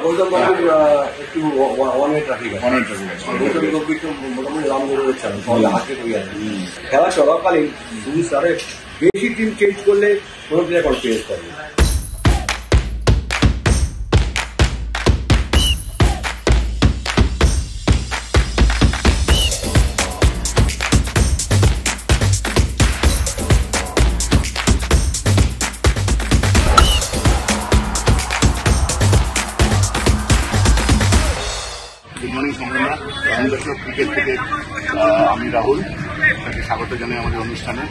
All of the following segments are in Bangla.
গৌতম গম্ভীর একটু ওয়ান ওয়ে ট্রাফিক আছে, গৌতম গম্ভীর তো মোটামুটি রামনগরের চান তাহলে আগে হয়ে যাবে। খেলা চলাকালীন দুই স্যারে বেশি টিম চেঞ্জ করলে কোনো প্লেয়ার কনফিডেন্স পাবে। গুড মর্নিং সম্পূর্ণ দর্শক ক্রিকেট থেকে আমি রাহুল, আপনাকে স্বাগত জানাই আমাদের অনুষ্ঠানে।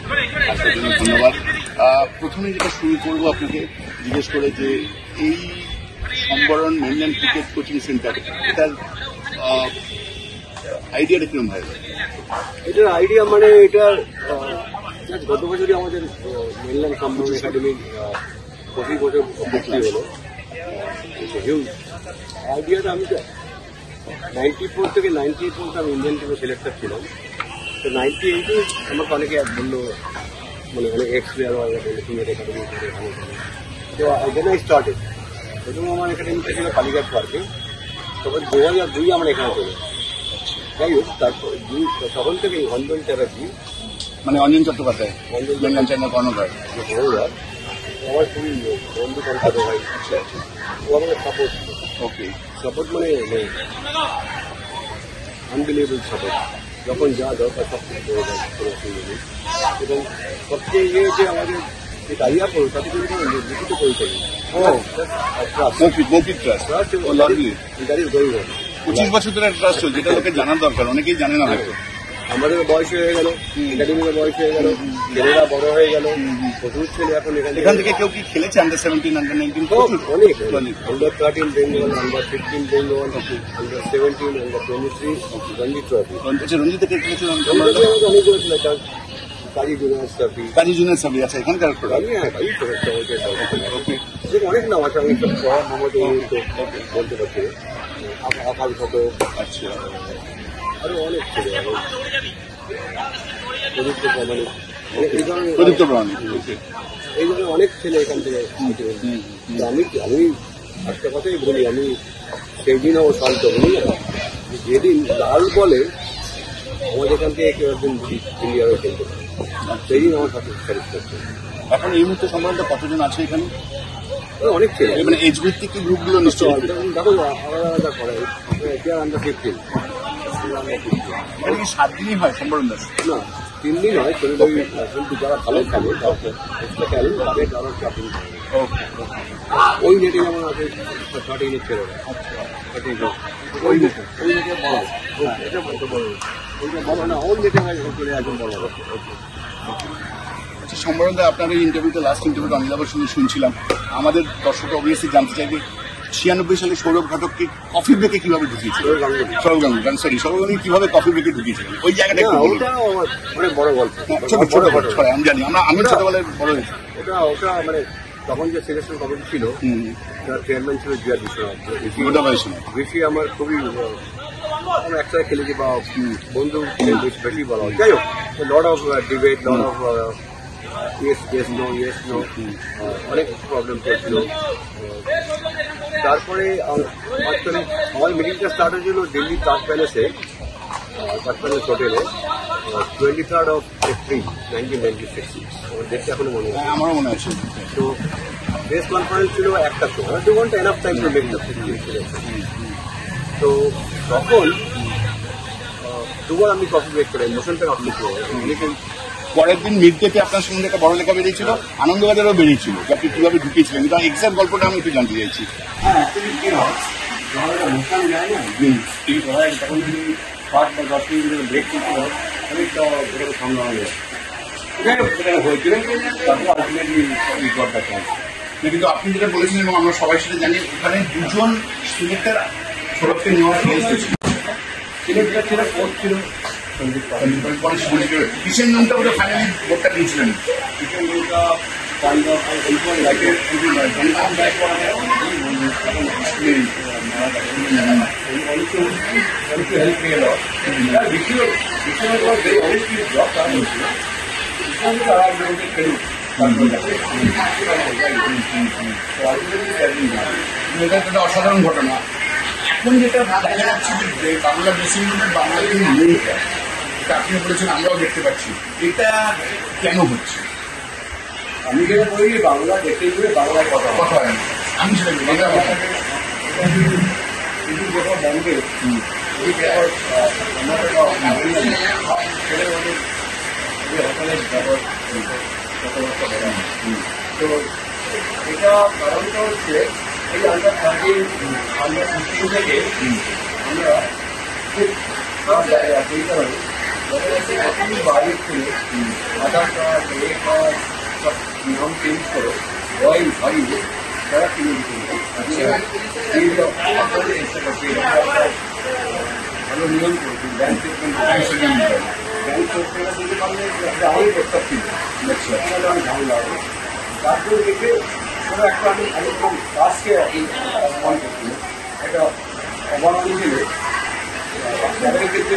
আসার জন্য ধন্যবাদ। প্রথমে যেটা শুরু করবো আপনাকে জিজ্ঞেস করে যে এই সম্বরণ মেনল্যান্ড ক্রিকেট কোচিং সেন্টার, এটার আইডিয়াটা কিরকম ভাই? এটার আইডিয়া মানে এটার গত বছরই আমাদের মেনল্যান্ড সম্বরণ একাডেমির 25 বছর ভর্তি হলো। হিউজ আইডিয়াটা আমি 94 থেকে 94 আমি ইন্ডিয়ান টিমে সিলেক্টেড ছিলাম। তো 98-এ আমাকে অনেকে বললো, মানে অনেক এক্স প্লেয়ার টিমের একাডেমি থেকে ভালো খেলে। তো এখানে স্টার্টেড প্রথম আমার একাডেমিটা ছিল কালীঘাট পার্কে, তখন 2002 আমরা এখানে চলে। যাই হোক, তারপর তখন থেকে অঞ্জন চ্যাটার্জি, মানে অঞ্জন চট্টোপাধ্যায়, মেনল্যান্ড চ্যানেল কর্ণধার, আমার খুবই বন্ধু কলকাতা ভাই। ও আমাকে সাপোর্ট, ওকে সাপোর্ট মানে আনবিলিভেবল সাপোর্ট। যখন যা দরকার সব কিছু করে দেয় কোনো অসুবিধা নেই। এবং সবচেয়ে ইয়ে যে আমাদের যে টাইয়া করো তাতে কিন্তু কোনো লিখিত পরিচয় নেই। মৌখিক trust, that is very well. 25 বছর ধরে ট্রাস্ট চলছে, যেটা লোকের জানার দরকার, অনেকেই জানে না হয়তো। আমাদের বয়স হয়ে গেল, একাডেমির বয়স হয়ে গেল, ছেলেরা বড় হয়ে গেল, প্রচুর ছেলে এখন এখান থেকে কেউ কি খেলেছে আন্ডার 17, আন্ডার 19? অনেক under 13 Bengal, under 15 Bengal, under 17, under 23 রঞ্জিত ট্রফি। রঞ্জিত কে খেলেছিল? অনেকগুলো ছিল, কাজী জুনিয়র ট্রফি, কাজী জুনিয়র সাবি। আচ্ছা, এখানকার অনেক নাম আছে, আমি মোহাম্মদ বলতে পারছি, আকাল ফটো, আচ্ছা, আরো অনেক ছেলে, প্রদীপ্ত প্রামাণিক, এই ধরনের অনেক ছেলে এখান থেকে। আমি একটা কথাই বলি, আমি সেই দিন আমার শান্ত বলি না, যেদিন লাল বলে আমাদের এখান থেকে কেউ একজন প্লেয়ারও খেলতে পারে, সেই দিন আমার সাথে স্যাটিসফ্যাকশন। এখন এই মুহূর্তে সম্বন্ধে কতজন আছে এখানে? অনেক ছেলে, মানে এজ ভিত্তিক গ্রুপগুলো নিশ্চয়ই দেখো আলাদা আলাদা করে। আন্ডার 15, এখানে কি 7 দিনই হয় সম্বরণ দাস? না, 3 দিন হয়। কিন্তু যারা ভালো খেলে তাদের যারা চাপিং ওই নেটে যেমন আছে 13 ছেলেরা, ওই নেটে বড়, এটা বড়, ওইটা বড় না, ওই নেটে চলে একদম বড়। আচ্ছা সম্বরণ দা, আপনার এই ইন্টারভিউটা, লাস্ট ইন্টারভিউটা আমি আবার শুনছিলাম, আমাদের দর্শকরা অবভিয়াসলি জানতে চাইবে 96 সালে সৌরভ ঘটককে কফি ব্রেকে কিভাবে ঢুকিয়েছিল? সৌরভ গাঙ্গুলি কিভাবে কফি ব্রেকে ঢুকিয়েছিল? ওই জায়গাটা অনেক বড় গল্প, আমি জানি, আমি ছোটবেলায় বড় হয়েছি। ওটা মানে তখন যে সিলেকশন কমিটি ছিল, তার চেয়ারম্যান ছিল জিয়া বিশ্বনাথ। বেশি আমার খুবই, আমরা একসাথে খেলেছি বা বন্ধু বেশি বলা হয়। যাই হোক, lot of debate, lot of yes no, অনেক প্রবলেম চলছিল। তারপরে আমার মিটিংটা স্টার্ট হয়েছিল দিল্লি তাজ প্যালেস হোটেলে 23rd of April 1996। আমার ডেটটা এখনো মনে আছে, আমারও মনে আছে। তো প্রেস কনফারেন্স ছিল 1টার সময়, 2 ঘন্টা enough time to make the selection. তো তখন দুবার আমি কফি ব্রেক করে মোশনটা কমপ্লিট করে পরের দিন মিড ডেতে আপনার সঙ্গে একটা বড় লেখা বেরিয়েছিল, আনন্দবাজারও বেরিয়েছিল, আপনি কিভাবে ঢুকিয়েছিলেন, কিন্তু এক্সাক্ট গল্পটা আমি একটু জানতে চাইছি। হ্যাঁ, কি হয় মোশন যায় না, তখন যদি 5 বা 10 মিনিট ব্রেক করতে হয়, অনেকটা ওটাকে সামলানো যায়। যাই হোক, সেটা হয়েছিল, তারপর আলটিমেটলি রিপোর্টটা চাই। কিন্তু আপনি যেটা বলেছিলেন এবং আমরা সবাই সেটা জানি, ওখানে 2জন সিলেক্টর সৌরভকে নেওয়ার চেষ্টা ছিল। সিলেক্টর ছিল, কোচ ছিল কিষেন নামটা ওটা ফাইনালি ভোটটা দিয়েছিলেন। কিষেন নামটা kind of like a also help me a lot. Vishnu was very honest with his job. এটা একটা অসাধারণ ঘটনা। এখন যেটা দেখা যাচ্ছে যে বাংলা ড্রেসিং রুমের বাংলা কিন্তু নেই, এটা আপনি বলেছেন, আমরাও দেখতে পাচ্ছি। এটা কেন হচ্ছে? আমি যেটা বলি বাংলা দেখতে গেলে বাংলায় কথা কথা হয় না, আমি সেটা কিন্তু যখন ব্যাংকে কথাবার্তা বলা হয়। তো এটা কারণটা হচ্ছে এই আন্ডার 13 আন্ডার 15 থেকে আমরা খুব খারাপ জায়গা আছে। এই কারণে দেখা যাচ্ছে এখনই বাইরের থেকে আধার কার্ড এ কার্ড সব নাম চেঞ্জ করে ওয়াই ভাই তারা কিনে দিতে ভালো নিয়ম করেছি। ব্যাংক স্টেটমেন্ট ব্যাংক স্টেটমেন্ট দিতে পারলে আমারই প্রস্তাব ছিল আমি ভালো লাগবে। তারপরে দেখে ওরা একটা আমি একদম কাজকে অপমান করছিল, একটা অবমানি ছিল তাদের ক্ষেত্রে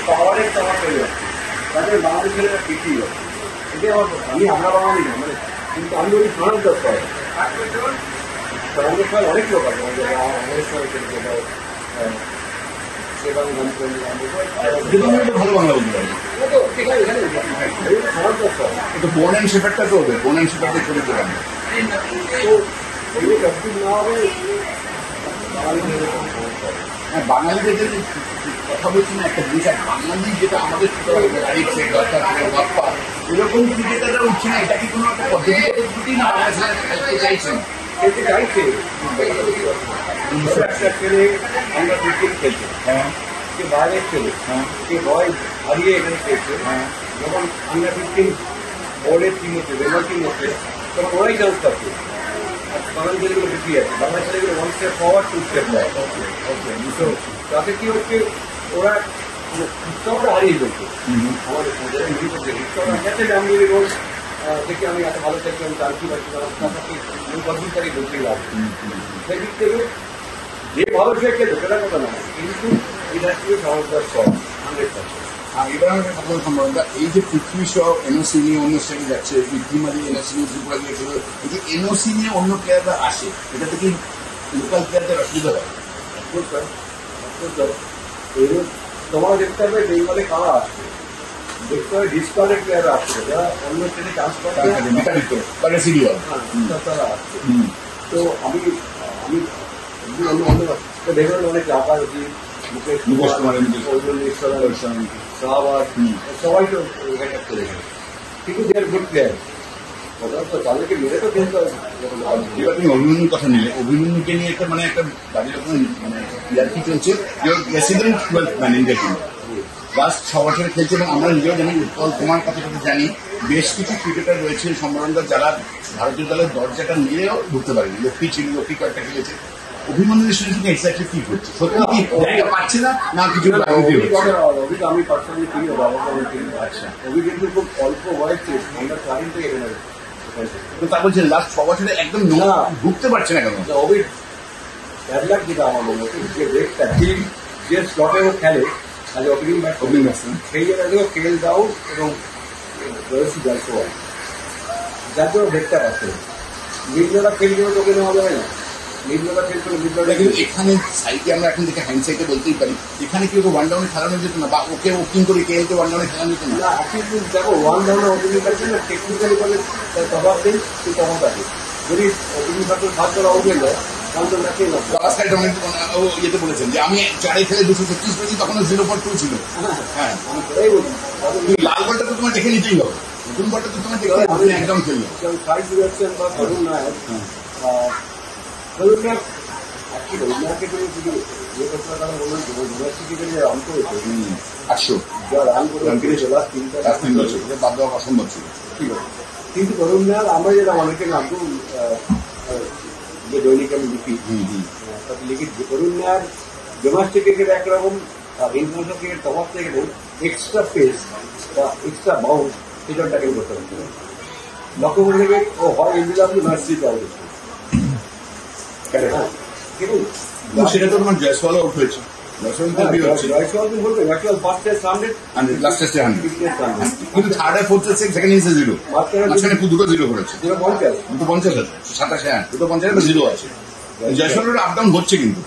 পাওয়ারের চাওয়া হয়ে যাচ্ছে, তাদের বাঙালি ছেলেরা পিছিয়ে যাচ্ছে। এটাই আমার আমি আমরা বাঙালি না মানে, কিন্তু আমি ওই সনাতন হয় সনাতন হয় অনেক লোক আছে আমাদের ভালো বাংলা বলতে পারবে। তো বোন অ্যান্ড শেপারটা তো হবে, বোন অ্যান্ড শেপারদের চরিত্র পাবে। হ্যাঁ, বাঙালিদের যে কথা বলছি না, একটা জিনিস বাঙালি যেটা আমাদের এরকম ক্রিকেটাররা উঠছে না, এটা কি কোনো একটা পদ্ধতিগত ত্রুটি না বাংলাদেশে চাইছেন? খেলতে চাইছে একটা ছেলে আমরা ক্রিকেট খেলছে, হ্যাঁ, সে বাইরের ছেলে, সে বয়স হারিয়ে এখানে খেলছে। যখন আন্ডার 15 বোর্ডের টিম হচ্ছে, বেঙ্গল টিম হচ্ছে, তখন ওরাই চান্স পাচ্ছে। আর বাঙালি ছেলেগুলো বেশি আছে, বাংলা ছেলেগুলো 1 স্টেপ ফরওয়ার্ড 2 স্টেপ ব্যাক। তো তাতে কি হচ্ছে, ওরা উৎসবটা হারিয়ে ফেলছে। আমাদের উৎসবটা গেছে জামগুলি রোড থেকে আমি এত ভালো থাকি, আমি চালছি পাচ্ছি আমি কর্মচারী বলতে লাগবে। সেদিক থেকে যে ভালো সে খেলে সেটা কথা না, কিন্তু এটা হচ্ছে সহজদার সব 100%। এবার আমাকে কথা বলতে সম্ভব, এই যে পৃথ্বী সহ এনওসি নিয়ে অন্য স্টেটে যাচ্ছে, পৃথ্বীমালি এনওসি নিয়ে ত্রিপুরা গিয়েছিল, এই যে এনওসি নিয়ে অন্য প্লেয়াররা আসে, এটা থেকে লোকাল প্লেয়ারদের অসুবিধা হয়? তোমরা দেখতে হবে বেঙ্গলে কারা আসছে, দেখতে হবে ডিসকাউন্টেড প্লেয়াররা আসছে, যারা অন্য স্টেটে চান্স পাচ্ছে তারা আসছে। তো আমি বেঙ্গল অনেক রাখা হচ্ছি, মুকেশ কুমার, শাহবাজ, সবাই তো এখানে চলে গেছে, কিন্তু দে আর গুড প্লেয়ার। তাদেরকে মেরে তো খেলতে হবে। এবার তুমি অভিমন্যুর কথা নিলে, অভিমন্যুকে নিয়ে একটা মানে একটা বাড়ির রকম মানে ইয়ার্কি চলছে, president 12th man India team, last 6 বছরে খেলছে। এবং আমরা নিজেও জানি, উৎপল কুমার কথা জানি, বেশ কিছু ক্রিকেটার রয়েছে সম্মানদার যারা ভারতীয় দলের দরজাটা নিয়েও ঢুকতে পারেনি। লক্ষ্মী ছিল, লক্ষ্মী কয়েকটা খেলেছে। অভিমন্যুদের সঙ্গে এক্স্যাক্টলি কি করছে, সত্যি কি জায়গা পাচ্ছে না না কিছু? আমি পার্সোনালি চিনি, বাবাকে আমি চিনি। আচ্ছা, অভি কিন্তু খুব অল্প বয়সে আমরা 13 থেকে এখানে, তো তা বলছেন লাস্ট 6 বছরে একদম ঢুকতে পারছে না কেন? অভির ব্যাডলাক যেটা আমার মনে হচ্ছে, যে ব্রেকটা টিম যে স্লটে ও খেলে আজ ওপেনিং ব্যাটসম্যান, সেই জায়গাতেও কেল ডাউন এবং রয়েছে জয়সওয়াল, যার জন্য ব্রেকটা পাচ্ছে। মিডলরা খেলতে তোকে নেওয়া যাবে না, মিডলরা খেলতে মিডলরা। কিন্তু এখানে সাইডে আমরা এখন থেকে হ্যান্ড সাইডে বলতেই পারি, এখানে কি ওকে ওয়ান ডাউনে খেলানো যেত না, বা ওকে ওকিং করে কেলকে ওয়ান ডাউনে খেলানো যেত না? কিন্তু দেখো ওয়ান ডাউনে ওপেনিং ব্যাটসম্যান টেকনিক্যালি বলে তার প্রভাব নেই, সেই প্রভাব আছে। যদি ওপেনিং ব্যাটসম্যান 7 বল আউট হয়ে যায় তাহলে তো ম্যাচে না। ইয়েতে বলেছেন যে আমি 4 খেলে 236 পেয়েছি, তখন 0.2 ছিল। হ্যাঁ, আমি সেটাই বলছি। লাল বলটা তো তোমার দেখে নিতেই হবে, নতুন বলটা তো তোমার দেখে আপনি একদম খেলবে। সাইড ডিরেকশন বা ধরুন নায়ক, ধরুন না রবীন্দ্রনাথকে তুমি শুধু যে কথাটা তারা বললেন, ডোমেস্টিক ক্রিকেটে রান করেছে 800 যা রান করে ফিরেছে লাস্ট 3 বছর, বাদ দেওয়া অসম্ভব ছিল। ঠিক আছে, কিন্তু ধরুন না আমরা যেটা অনেকে নামতুম যে দৈনিক আমি লিখি, তাতে লিখি ধরুন না ডোমেস্টিক ক্রিকেট একরকম, ইন্টারন্যাশনাল ক্রিকেট তফাৎ থেকে এক্সট্রা পেস বা এক্সট্রা বাউন্স সেটা ট্যাকেল করতে পারছে। লক্ষ্য করে নেবে ও হয় ইন্ডিয়াতে নার্সিতে আউট হচ্ছে, সেটা তো তোমার জয়সওয়াল আউট হয়েছে, জয়সওয়াল বলবে জয়সওয়াল ফার্স্ট টেস্ট 100 লাস্ট টেস্টে 100 কিন্তু থার্ড আর ফোর্থ টেস্টে সেকেন্ড ইনিংসে 0 মাঝখানে দুটো 0 করেছে, 250 আছে 27 হ্যাঁ 250 0 আছে। জয়সওয়ালের আপ ডাউন হচ্ছে কিন্তু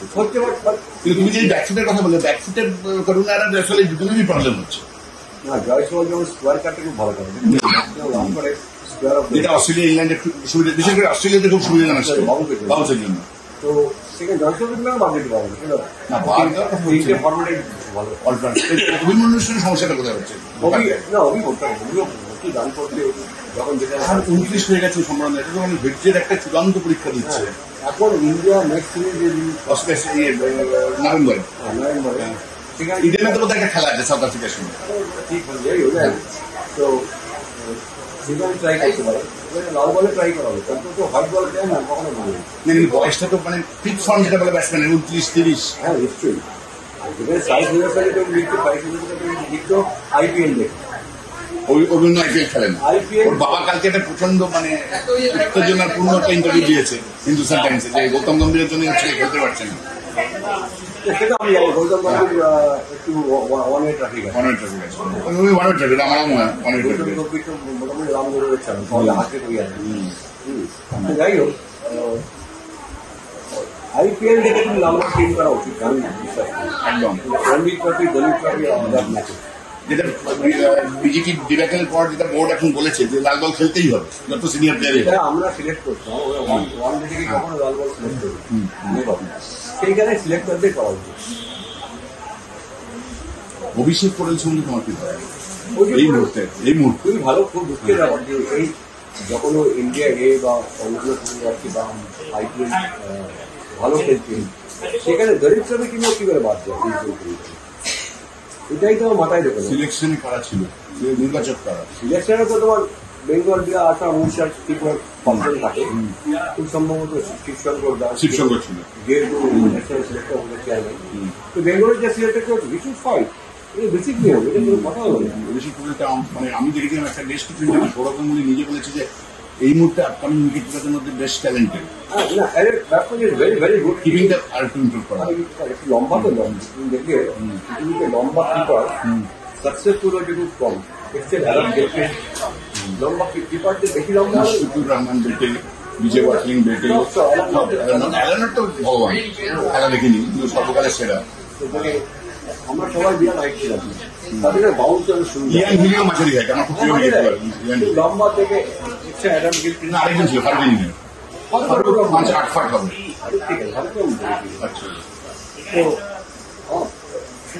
তুমি যদি ব্যাকফুটের কথা বলে ব্যাকফুটের করুন আর জয়সওয়ালের দুটোরই প্রবলেম হচ্ছে। না জয়সওয়াল যেমন স্কোয়ার কাটতে খুব ভালো করে যেটা অস্ট্রেলিয়া ইংল্যান্ডে সুবিধা, বিশেষ করে অস্ট্রেলিয়াতে খুব সুবিধাজনক ছিল বাউন্সের জন্য। তো সেখানে জয়সওয়াল বাদ দিতে পারবে না, অভিমন্যুর সমস্যাটা কোথায় হচ্ছে? না অভি বলতে হবে কি গান করতে যখন যেটা 29 হয়ে গেছে সম্রাট, এটা যখন ভেট্রের একটা চূড়ান্ত পরীক্ষা দিচ্ছে। এখন ইন্ডিয়া নেক্সট নভেম্বরে নভেম্বরে সেখানে ইডেনে তো বোধহয় একটা খেলা আছে সাউথ আফ্রিকার সঙ্গে, ঠিক হয়ে তো সেখানে ট্রাই করতে পারে, লাল বলে ট্রাই করা হবে কিন্তু তো হোয়াইট বল দেয় না কখনো বলে কিন্তু বয়সটা তো মানে ফিট ফর্ম যেটা বলে ব্যাটসম্যানের 29-30। হ্যাঁ নিশ্চয়ই, আর যেখানে সাইজ হয়ে গেছে তুমি লিখতে পাইছো তুমি লিখছো আইপিএল দেখো অভিন্ন আইপিএল খেলেন। ওর বাবা কালকে একটা প্রচন্ড মানে উত্তেজনার পূর্ণ একটা ইন্টারভিউ দিয়েছে হিন্দুস্তান টাইমসে যে গৌতম গম্ভীরের জন্য হচ্ছে খেলতে পারছে না। সেটা আমি যাবো গৌতম গম্ভীর একটু ওয়ানের ট্রাফিক আছে, ওয়ানের ট্রাফিক আমার ওয়ানের গৌতম গম্ভীর তো মোটামুটি রামগড়ের ছিল তাহলে হাতে করি আছে। যাই হোক আইপিএল দেখে তুমি নাম্বার চেঞ্জ করা উচিত আমি বিশ্বাস করি একদম। রণবীর ট্রফি দলীপ ট্রফি আলাদা ম্যাচে যেটা বিজেপি ডিবেকের পর যেটা বোর্ড এখন বলেছে যে লাল বল খেলতেই হবে যত সিনিয়র প্লেয়ার আমরা সিলেক্ট করতাম ওয়ান ডে থেকে কখনো লাল বল সিলেক্ট করি সেইখানে সিলেক্টরদের করা উচিত। অভিষেক করেন সঙ্গে তোমার কি হয় এই মুহূর্তে খুবই ভালো, খুব দুঃখের ব্যাপার যে এই যখন ইন্ডিয়া এ বা অন্যান্য রাখি বা আইপিএল ভালো খেলছে সেখানে দলিপ ট্রফি কিংবা কি করে বাদ যায়, এটাই তোমার মাথায় রেখে সিলেকশনে কারা ছিল, নির্বাচক কারা? সিলেকশনে তো তোমার বেঙ্গল বিহার আসাম উড়িষ্যার ত্রিপুরা পাঁচজন থাকে, খুব সম্ভবত শিবশঙ্কর দাস শিবশঙ্কর ছিল যেহেতু সিলেক্টর হতে চেয়ারম্যান, তো বেঙ্গলের যে সিলেক্টর কেউ বিশুদ্ধ ফাইট এটা বেসিক নিয়ম, এটা কোনো কথা হলো না। বেসিক মানে আমি দেখেছিলাম একটা বেশ কিছু সৌরভ গাঙ্গুলি নিজে বলেছে যে এই মুহূর্তে আপকামিং উইকেট কিপারদের মধ্যে বেস্ট ট্যালেন্টেড, ভেরি গুড কিপিংটা আর একটু ইমপ্রুভ করা। একটু লম্বা তো তুমি দেখলে পৃথিবীতে লম্বা কিপার সাকসেসফুল হচ্ছে খুব কম, এক্সেপ্ট অ্যালান বেটে লম্বা কিপারদের বেশি লম্বা মুশফিকুর রহমান বেটে, বিজয় ওয়াটলিং বেটে, অ্যালানের তো ভগবান খেলা দেখিনি কিন্তু সর্বকালের সেরা। আমরা সবাই বিরাট হাইট ছিলাম, তাদের বাউন্স শুরু ইয়ান হিলিও মাঝারি হাইট, আমার খুব প্রিয় উইকেট লম্বা থেকে অ্যাডাম গিল আরেকজন ছিল ফারদিন 5-8 ফুট হবে। ঠিক আছে ভালো কম আচ্ছা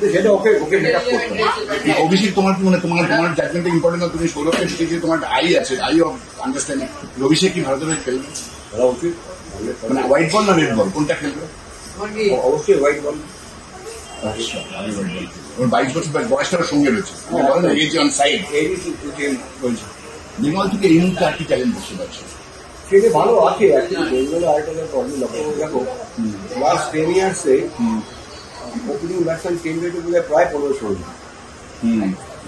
তো সেটা ওকে ওকে মেক আপ করতে হবে। অভিষেক তোমার কি মানে তোমার জাজমেন্টটা ইম্পর্টেন্ট না? তুমি সৌরভকে শিখে তোমার আই আছে, আই অফ আন্ডারস্ট্যান্ডিং, অভিষেক কি ভারতের হয়ে খেলবে? করা উচিত মানে হোয়াইট বল না রেড বল কোনটা খেলবে? অবশ্যই হোয়াইট বল। আচ্ছা 22 বছর বয়সটার সঙ্গে রয়েছে অন সাইড বেঙ্গল থেকে এই মুহূর্তে আর কি চ্যালেঞ্জ বুঝতে পারছো? সেটা ভালো আছে বেঙ্গলের আরেকটা প্রবলেম দেখো লাস্ট 10 ইয়ার্সে ওপেনিং ব্যাটসম্যান চেঞ্জ হয়েছে বলে প্রায় 15-16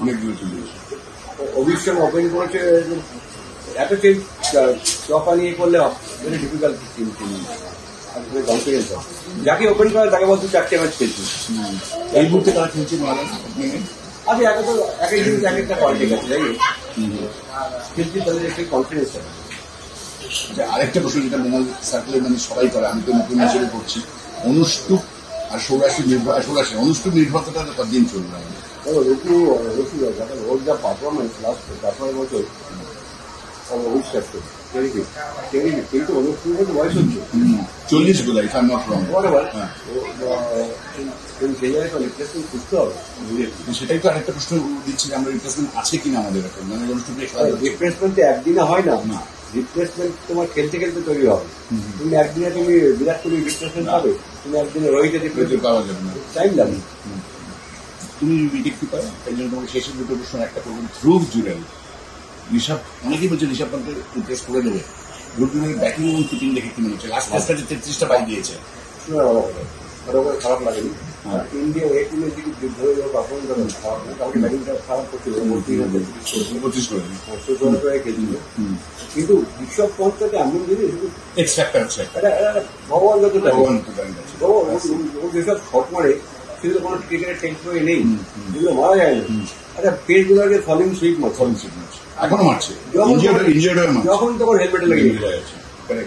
অনেকগুলো চলে গেছে। অভিষেক ওপেনিং করেছে এত চেঞ্জ টপা নিয়ে করলে ভেরি ডিফিকাল্ট কনফিডেন্স যাকে ওপেন করে তাকে বলতে 4টে ম্যাচ খেলছি এই মুহূর্তে তারা খেলছে আচ্ছা একে তো এক এক জিনিস এক একটা কোয়ালিটি আছে যাই খেলছি তাদের একটি কনফিডেন্স আছে। আরেকটা প্রশ্ন যেটা বেঙ্গল সার্কেলে মানে সবাই করে, আমি তো নতুন হিসেবে করছি, অনুষ্ঠুপ আর সৌরাশি অনুষ্ঠুপ নির্ভরতাটা কতদিন চলবে? ওর যা পারফরমেন্স লাস্ট 4-5 বছর অবিশ্বাস্য কিন্তু অনুষ্ঠুপ বয়স হচ্ছে 40 বোধ হয়, নট রং। সেই জায়গায় তো রিপ্লেসমেন্ট খুঁজতে হবে। সেটাই তো আরেকটা প্রশ্ন দিচ্ছি, আমরা রিপ্লেসমেন্ট আছে কিনা আমাদের এখন, মানে রিপ্লেসমেন্ট তো একদিনে হয় না, রিপ্লেসমেন্ট তোমার খেলতে খেলতে তৈরি হবে। তুমি একদিনে তুমি বিরাট কোহলি রিপ্লেসমেন্ট পাবে, তুমি একদিনে রোহিতের রিপ্লেসমেন্ট পাওয়া যাবে না, টাইম লাগবে। তুমি উইকেট কিপার, তাই জন্য তোমাকে শেষের দুটো প্রশ্ন একটা করবো। ধ্রুব জুরেল, ঋষভ অনেকেই বলছে ঋষভ পান্থকে রিপ্লেস করে দেবে, ধ্রুব জুরেলের ব্যাটিং এবং কিপিং দেখে কি মনে হচ্ছে? লাস্ট ম্যাচটা 33টা পাই দিয়েছে, খারাপ লাগেনি। ইন্ডিয়া এ টিমের দিকে যুদ্ধ হয়ে যাওয়া পারফরমেন্স হবে খারাপ না, কারণ ব্যাটিংটা খারাপ করছিল 25 করে খেলছিল, কিন্তু ঋষভ পন্থকে এমন জিনিস এক্স ফ্যাক্টর হচ্ছে ভগবান যত ভগবান যেসব শট মারে সেগুলো কোনো ক্রিকেটের টেম্পোয়ে নেই, এগুলো মারা যায় না। আচ্ছা পেসগুলোকে ফলিং সুইপ মারছে, এখনো মারছে, যখন তখন হেলমেটে লেগে যাচ্ছে।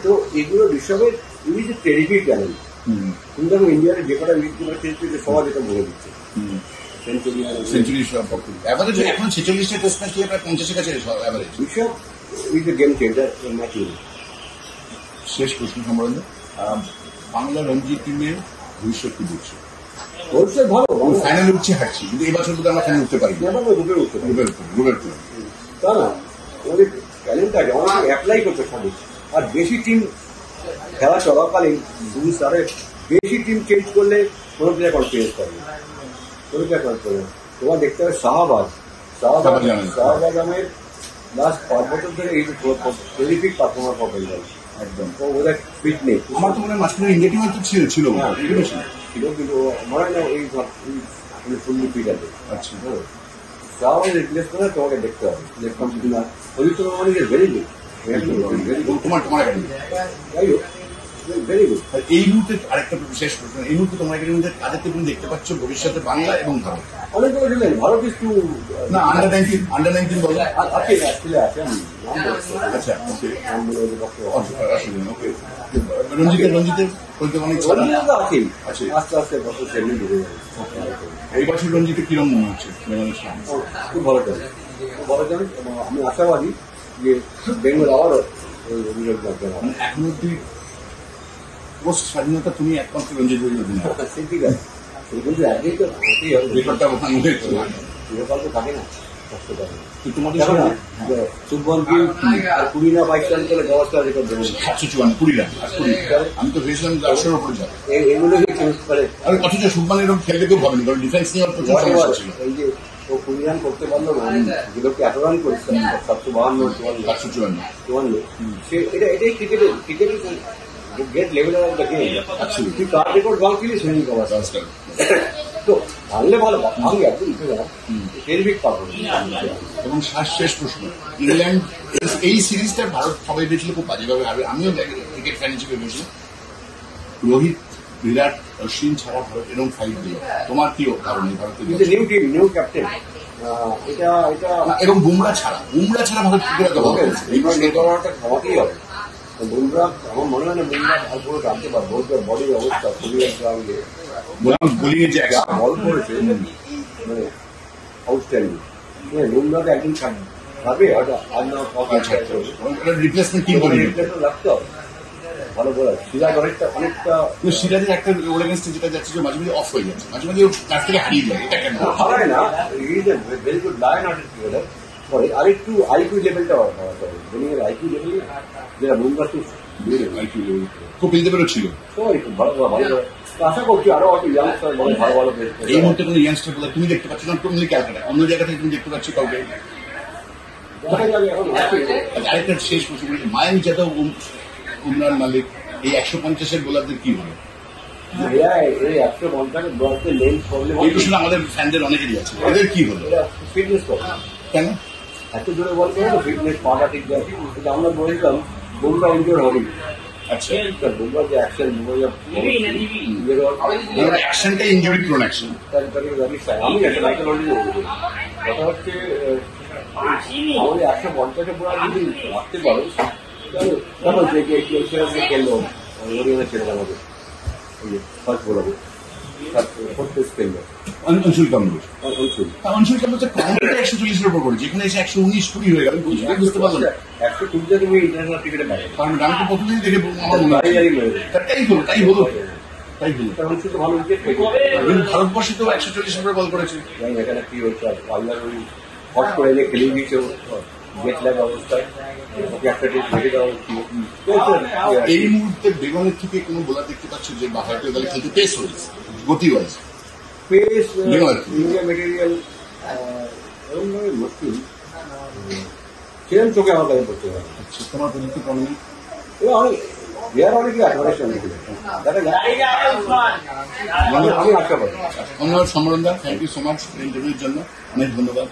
তো এগুলো ঋষভের ইনি যে টেরিফিক ট্যালেন্ট, তুমি দেখো ইন্ডিয়ার যে কটা লিগগুলো খেলছে সবাই যেটা বলে দিচ্ছে সেঞ্চুরি অ্যাভারেজ এখন 46টা টেস্ট ম্যাচ খেলে প্রায় 50-এর কাছে average. Rishabh is a game changer match. শেষ প্রশ্ন সম্বন্ধে বাংলা রঞ্জি টিমের ভবিষ্যৎ কি দেখছে? ভবিষ্যৎ ভালো, ফাইনালে উঠছে হারছি, কিন্তু এই বছর বোধহয় আমরা ফাইনালে উঠতে পারি গ্রুপের তা না, আমাদের ট্যালেন্ট আছে, আমাদের অ্যাপ্লাই করতে হবে। আর বেশি টিম খেলা চলাকালীন বেশি টিম চেঞ্জ করলে কোনো প্লেয়ার কনফিডেন্স পাবে, কোনো প্লেয়ার কনফিডেন্স। তোমার দেখতে হবে শাহবাজ আমের লাস্ট 5 বছর ধরে এই টেরিফিক পারফরমার পাবেন একদম। তো ওদের ফিট নেই। আমার তো মনে হয় মাঝখানে ইন্ডিয়া টিম হয়তো ছিল ছিল, কিন্তু মনে হয় না এই ফুললি ফিট আছে। আচ্ছা, শাহবাজ রিপ্লেস করে তোমাকে দেখতে হবে দেখতাম কিনা। Harit Rahman is very good, তোমার যাই হোক ভেরি গুড। এই মুহূর্তে আরেকটা শেষ প্রশ্ন, এই মুহূর্তে তোমার মধ্যে কাদেরকে তুমি দেখতে পাচ্ছ ভবিষ্যতে বাংলা এবং ভারত? অনেক করে দিলেন ভারত একটু না আন্ডার 19 বলো আছে, আছে আচ্ছা নাম বলে ওকে। রঞ্জিতের অনেক আছেই, আছে আস্তে আস্তে বছর সেগুলো ঢুকে যাবে। এই বছর রঞ্জিতে কিরম মনে হচ্ছে? খুব ভালো চলে, খুব ভালো চলে। এবং আমি আশাবাদী যে বেঙ্গল আবারও ওই অভিযোগ লাগবে না। এখন অব্দি পোস্ট স্বাধীনতা তুমি একমাত্র রঞ্জিত সে ঠিক আছে, কিন্তু একদিন তো হতেই হবে, রেকর্ডটা চিরকাল তো থাকে না, কষ্ট থাকে না। তোমাদের শুভমন গিল 20 না 22 রান করে গাওয়াস্কার রেকর্ড দেবেন 754 20 রান। আমি তো ভেবেছিলাম 10-এর উপরে যাবে, এগুলোই চেঞ্জ করে। আর অথচ শুভমান এরকম খেলতে কেউ ভাবেনি, কারণ ডিফেন্স নিয়ে প্রচুর সমস্যা ছিল। এই যে ও 20 রান করতে পারলো না, যেগুলোকে এত রান করেছে 752 এটাই ক্রিকেটের get level of the game. তুই কার রেকর্ড ভাঙছিলি শ্রেণী গাওয়াস্কার, তো ভাঙলে ভালো, ভাঙলে একদম টেরিফিক পাবো। এবং শেষ প্রশ্ন, ইংল্যান্ড এই সিরিজটা ভারত সবাই ভেবেছিল খুব বাজেভাবে হারবে, আমিও ক্রিকেট ফ্যান হিসেবে ভেবেছিলাম। রোহিত, বিরাট, অশ্বিন ছাড়া ভারত এরকম ফাইট দিল, তোমার কি কারণে ভারতের নিউ টিম, নিউ ক্যাপ্টেন, এটা এবং বুমরা ছাড়া ভারত ক্রিকেট হবে খাওয়াতেই হবে। বুমরা আমার মনে হয় না বুমরা আর পুরো টানতে পারবো, বডির অবস্থা খুবই বোলিং এর যে বল করেছে মানে আউটস্ট্যান্ডিং। বুমরাকে একদিন খাবে, হয়তো আজ না রিপ্লেসমেন্ট টিম লাগতে হবে, ভালো বলার। সিরাজ অনেকটা সিরাজের একটা ওর এগেন্সটে যেটা যাচ্ছে যে মাঝে মাঝে অফ হয়ে যাচ্ছে, মাঝে মাঝে তার থেকে হারিয়ে যায়, এটা কেন হারায় না? Is a very good lion hearted cricketer. পরে আরেকটু আইকিউ লেভেলটা বাড়াতে হবে, বোলিং এর আইকিউ লেভেল যেটা বুমরা খুব আইকিউ লেভেল কপিল দেবেরও ছিল, সবাই খুব ভালো আশা করছি আরো হয়তো ইয়াংস্টার ভালো। এই মুহূর্তে কোনো ইয়াংস্টার বলে তুমি দেখতে পাচ্ছ না, তুমি ক্যালকাটা অন্য জায়গা থেকে তুমি দেখতে পাচ্ছ কাউকে? আরেকটা শেষ প্রশ্ন, মায়াঙ্ক যাদব, উমরান মালিক, এই 150-এর বোলারদের কি হবে? এই 150 বলতে লেন্থ প্রবলেম, এই প্রশ্ন আমাদের ফ্যানদের অনেকেরই আছে, এদের কি হলো? Fitness problem. কেন এত জোরে বল করে ফিটনেস পাটা ঠিক যায়, কিন্তু আমরা বলতাম বুমরা ইনজোর হবে। আচ্ছা, বুমরা যে অ্যাকশন, অ্যাকশনটা ইনজুরি প্রোন অ্যাকশন। আমি একটা কথা হচ্ছে আমাদের 150 বোলার যদি রাখতে পারো, তাহলে খেললো হরিয়ানা ছেড়ে আমাদের ফার্স্ট বোলারে অঞ্চল কামরুজ 140-এর উপর করেছে, এখানে এসে 119-20 হয়ে গেল, বুঝতে পারলাম 120 তুমি ইন্টারন্যাশনাল ক্রিকেটে পাবে। কারণ আমি তো প্রথমদিন দেখে আমার মনে হয় তাই হলো অঞ্চল তো ভালো উইকেট, কিন্তু ভারতবর্ষে তো 140 বল করেছে। এখানে কি হচ্ছে, পাল্লার ওই হট করে এনে খেলে দিয়েছে গেট লাগা অবস্থায়, এই মুহূর্তে বেগমের থেকে কোনো বোলার দেখতে পাচ্ছ যে ভারতীয় দলে খেলতে পেস হয়েছে, গতি ওয়াইজ পেস ইন্ডিয়া মেটেরিয়াল এরকমভাবে মুশকিল, সেরকম চোখে আমার কাছে পড়তে হবে। তোমার প্রযুক্তি কমেনি অনেকে আছে, আমি আশা করি। ধন্যবাদ সমরণ দা, থ্যাংক ইউ সো মাচ ইন্টারভিউর জন্য, অনেক ধন্যবাদ।